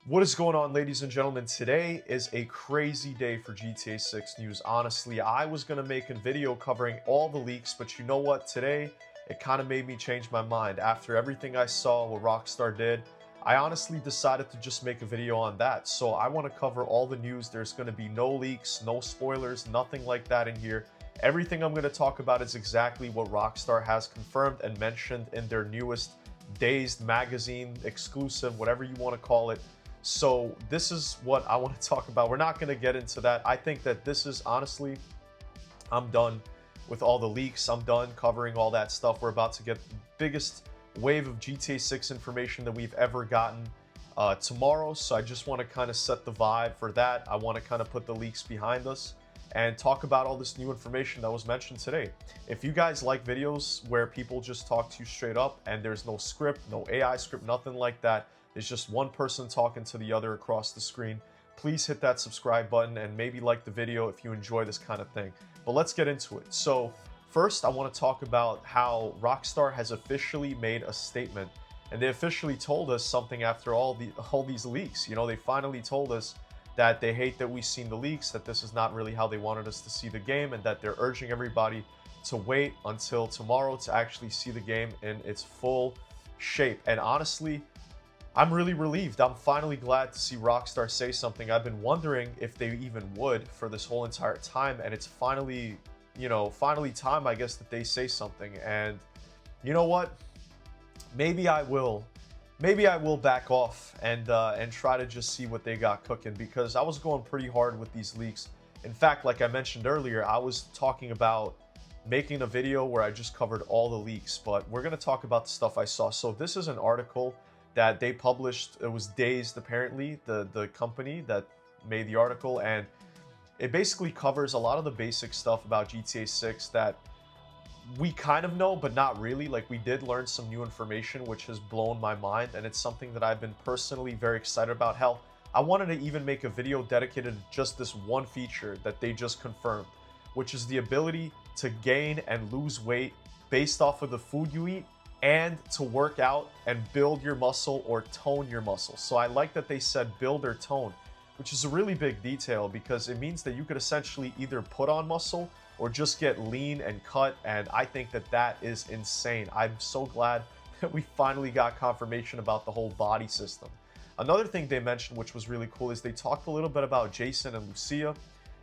What is going on, ladies and gentlemen? Today is a crazy day for GTA 6 news. Honestly, I was going to make a video covering all the leaks, but you know what? Today, it kind of made me change my mind. After everything I saw, what Rockstar did, I honestly decided to just make a video on that. So I want to cover all the news. There's going to be no leaks, no spoilers, nothing like that in here. Everything I'm going to talk about is exactly what Rockstar has confirmed and mentioned in their newest Dazed magazine exclusive, whatever you want to call it. So this is what I want to talk about. We're not going to get into that. I think that this is honestly, I'm done with all the leaks. I'm done covering all that stuff. We're about to get the biggest wave of GTA 6 information that we've ever gotten tomorrow. So I just want to kind of set the vibe for that. I want to kind of put the leaks behind us and talk about all this new information that was mentioned today. If you guys like videos where people just talk to you straight up and there's no script, no AI script, nothing like that, it's just one person talking to the other across the screen, please hit that subscribe button and maybe like the video if you enjoy this kind of thing. But let's get into it. So first, I want to talk about how Rockstar has officially made a statement, and they officially told us something after all these leaks. You know, they finally told us that they hate that we've seen the leaks, that this is not really how they wanted us to see the game, and that they're urging everybody to wait until tomorrow to actually see the game in its full shape. And honestly, I'm really relieved. I'm finally glad to see Rockstar say something. I've been wondering if they even would for this whole entire time, and it's finally, finally time, I guess, that they say something. And you know what? Maybe I will back off and try to just see what they got cooking, because I was going pretty hard with these leaks. In fact, like I mentioned earlier, I was talking about making a video where I just covered all the leaks, but we're going to talk about the stuff I saw. So this is an article that they published. It was Dazed, apparently, the company that made the article, and it basically covers a lot of the basic stuff about GTA 6 that we kind of know, but not really. Like, we did learn some new information, which has blown my mind, and it's something that I've been personally very excited about. Hell, I wanted to even make a video dedicated to just this one feature that they just confirmed, which is the ability to gain and lose weight based off of the food you eat, and to work out and build your muscle or tone your muscle. So I like that they said build or tone, which is a really big detail, because it means that you could essentially either put on muscle or just get lean and cut, and I think that that is insane. I'm so glad that we finally got confirmation about the whole body system. Another thing they mentioned, which was really cool, is they talked a little bit about Jason and Lucia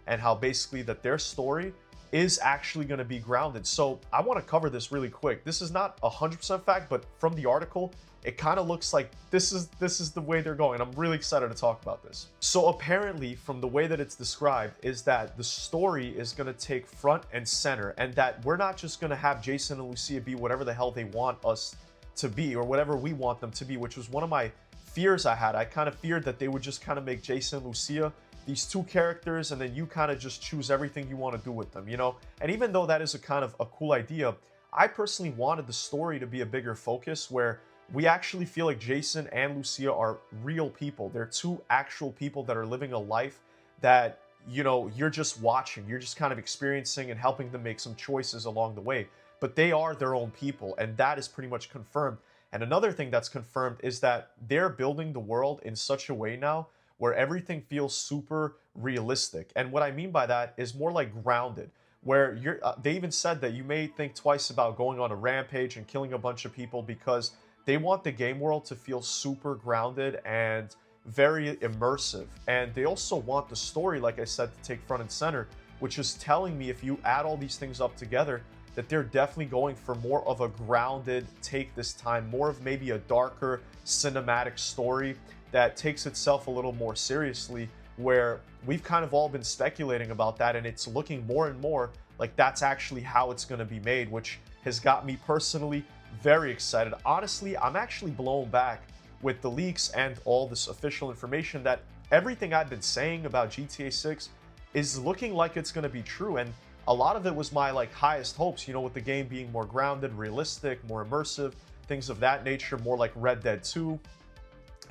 and how basically that their story is actually going to be grounded. So I want to cover this really quick. This is not 100% fact, but from the article, it kind of looks like this is the way they're going. I'm really excited to talk about this. So apparently, from the way that it's described, is that the story is going to take front and center, and that we're not just going to have Jason and Lucia be whatever the hell they want us to be, or whatever we want them to be, which was one of my fears I had. I kind of feared that they would just kind of make Jason and Lucia these two characters, and then you kind of just choose everything you want to do with them, you know? And even though that is a kind of a cool idea, I personally wanted the story to be a bigger focus, where we actually feel like Jason and Lucia are real people. They're two actual people that are living a life that, you're just watching. You're just kind of experiencing and helping them make some choices along the way. But they are their own people, and that is pretty much confirmed. And another thing that's confirmed is that they're building the world in such a way now where everything feels super realistic. And what I mean by that is more like grounded, where they even said that you may think twice about going on a rampage and killing a bunch of people, because they want the game world to feel super grounded and very immersive. And they also want the story, like I said, to take front and center, which is telling me, if you add all these things up together, that they're definitely going for more of a grounded take this time, more of maybe a darker cinematic story that takes itself a little more seriously, where we've kind of all been speculating about that, and it's looking more and more like that's actually how it's going to be made, which has got me personally very excited. Honestly, I'm actually blown back with the leaks and all this official information that everything I've been saying about GTA 6 is looking like it's going to be true. And a lot of it was my highest hopes, with the game being more grounded, realistic, more immersive, things of that nature, more like Red Dead 2.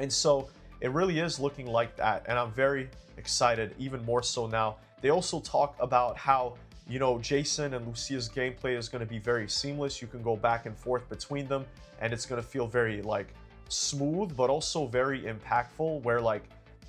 And so it really is looking like that, and I'm very excited, even more so now. They also talk about how, Jason and Lucia's gameplay is going to be very seamless. You can go back and forth between them, and it's going to feel very smooth but also very impactful, where like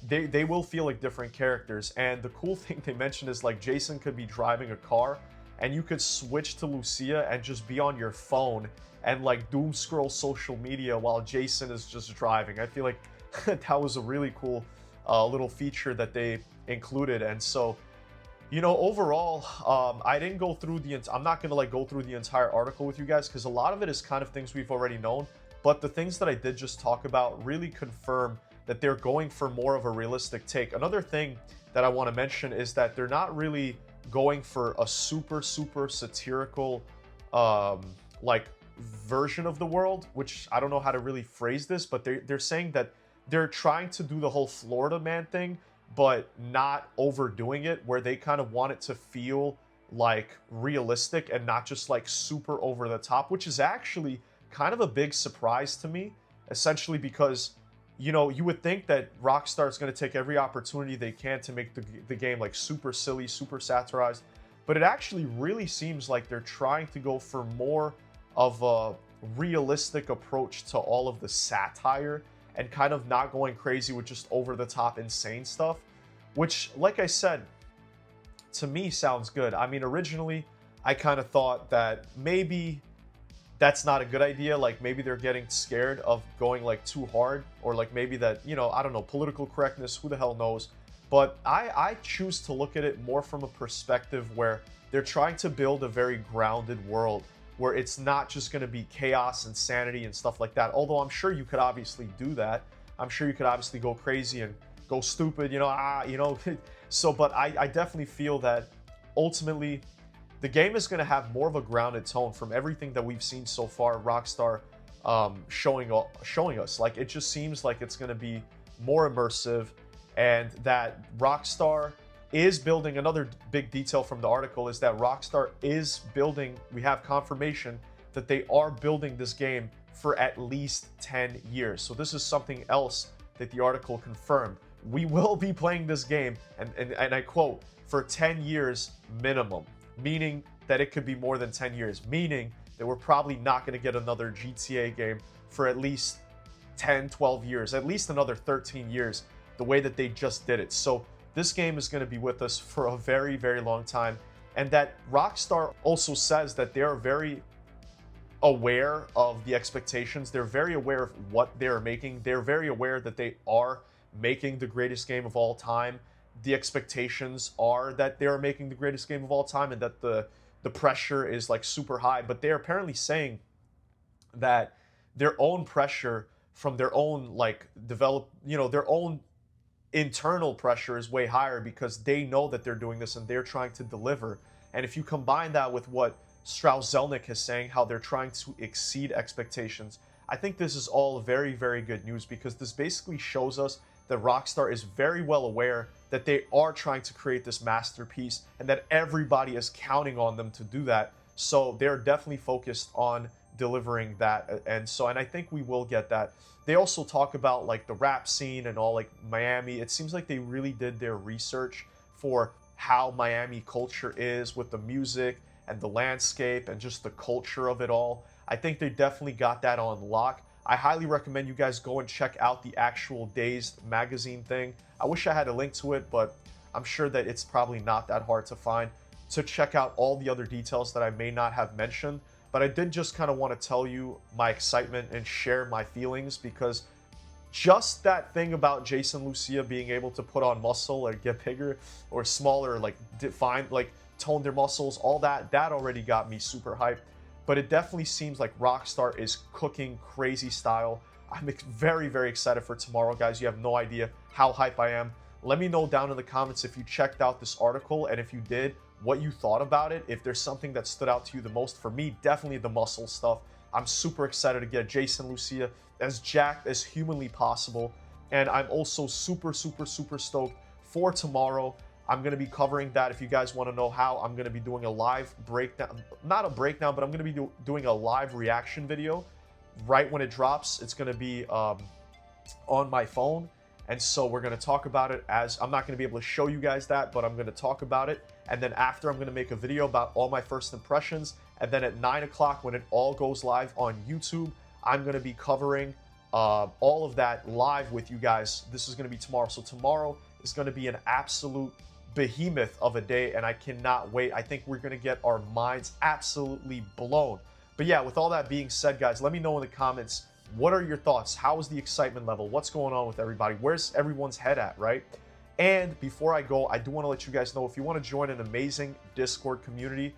they will feel like different characters. And the cool thing they mentioned is like Jason could be driving a car and you could switch to Lucia and just be on your phone and like doom scroll social media while Jason is just driving. I feel like that was a really cool little feature that they included. And so, you know, overall, I didn't go through I'm not gonna like go through the entire article with you guys because a lot of it is kind of things we've already known. But the things that I did just talk about really confirm that they're going for more of a realistic take. Another thing that I want to mention is that they're not really going for a super satirical like version of the world, which I don't know how to really phrase this, but they're saying that they're trying to do the whole Florida man thing, but not overdoing it, where they kind of want it to feel like realistic and not just like super over the top, which is actually kind of a big surprise to me, essentially because, you know, you would think that Rockstar is going to take every opportunity they can to make the game like super silly, super satirized, but it actually really seems like they're trying to go for more of a realistic approach to all of the satire and kind of not going crazy with just over-the-top insane stuff, which, like I said, to me sounds good. I mean, originally, I kind of thought that maybe that's not a good idea. Like, maybe they're getting scared of going, like, too hard, or, like, maybe that, you know, I don't know, political correctness, who the hell knows. But I choose to look at it more from a perspective where they're trying to build a very grounded world, where it's not just going to be chaos, insanity, and stuff like that. Although I'm sure you could obviously do that. I'm sure you could obviously go crazy and go stupid, you know, So, but I definitely feel that ultimately the game is going to have more of a grounded tone from everything that we've seen so far. Rockstar showing us, like, it just seems like it's going to be more immersive, and that Rockstar is building. Another big detail from the article is that Rockstar is building, we have confirmation that they are building this game for at least 10 years. So this is something else that the article confirmed. We will be playing this game, and I quote, for 10 years minimum, meaning that it could be more than 10 years, meaning that we're probably not going to get another GTA game for at least 10, 12 years, at least another 13 years, the way that they just did it. So this game is going to be with us for a very, very long time. And that Rockstar also says that they are very aware of the expectations. They're very aware of what they're making. They're very aware that they are making the greatest game of all time. The expectations are that they're making the greatest game of all time, and that the pressure is like super high. But they're apparently saying that their own pressure from their own like their own internal pressure is way higher, because they know that they're doing this and they're trying to deliver. And if you combine that with what Strauss-Zelnick is saying, how they're trying to exceed expectations, I think this is all very, very good news, because this basically shows us that Rockstar is very well aware that they are trying to create this masterpiece and that everybody is counting on them to do that. So they're definitely focused on delivering that. And I think we will get that. They also talk about like the rap scene and all, like Miami. It seems like they really did their research for how Miami culture is with the music and the landscape and just the culture of it all. I think they definitely got that on lock. I highly recommend you guys go and check out the actual Dazed magazine thing. I wish I had a link to it, but I'm sure that it's probably not that hard to find, to check out all the other details that I may not have mentioned. But I did just kind of want to tell you my excitement and share my feelings, because just that thing about Jason Lucia being able to put on muscle or get bigger or smaller, like define, like tone their muscles, all that already got me super hyped. But it definitely seems like Rockstar is cooking crazy style. I'm very, very excited for tomorrow, guys. You have no idea how hype I am. Let me know down in the comments if you checked out this article, and if you did, what you thought about it. If there's something that stood out to you the most. For me, definitely the muscle stuff. I'm super excited to get Jason Lucia as jacked as humanly possible. And I'm also super stoked for tomorrow. I'm going to be covering that. If you guys want to know how, I'm going to be doing a live breakdown, not a breakdown, but I'm going to be doing a live reaction video right when it drops. It's going to be on my phone. And so we're going to talk about it, as I'm not going to be able to show you guys that, but I'm going to talk about it. And then after, I'm going to make a video about all my first impressions. And then at 9 o'clock, when it all goes live on YouTube, I'm going to be covering all of that live with you guys. This is going to be tomorrow. So tomorrow is going to be an absolute behemoth of a day, and I cannot wait. I think we're going to get our minds absolutely blown. But yeah, with all that being said, guys, let me know in the comments, what are your thoughts? How is the excitement level? What's going on with everybody? Where's everyone's head at, right? And before I go, I do want to let you guys know, if you want to join an amazing Discord community,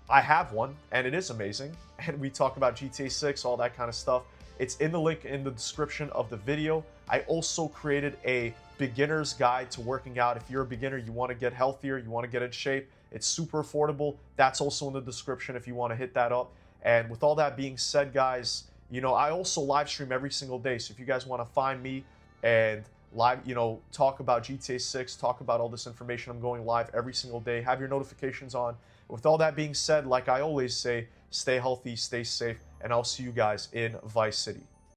I have one, and it is amazing. And we talk about GTA 6, all that kind of stuff. It's in the link in the description of the video. I also created a beginner's guide to working out. If you're a beginner, you want to get healthier, you want to get in shape, it's super affordable. That's also in the description if you want to hit that up. And with all that being said, guys, you know, I also live stream every single day. So if you guys want to find me and live, you know, talk about GTA 6, talk about all this information, I'm going live every single day. Have your notifications on. With all that being said, like I always say, stay healthy, stay safe, and I'll see you guys in Vice City.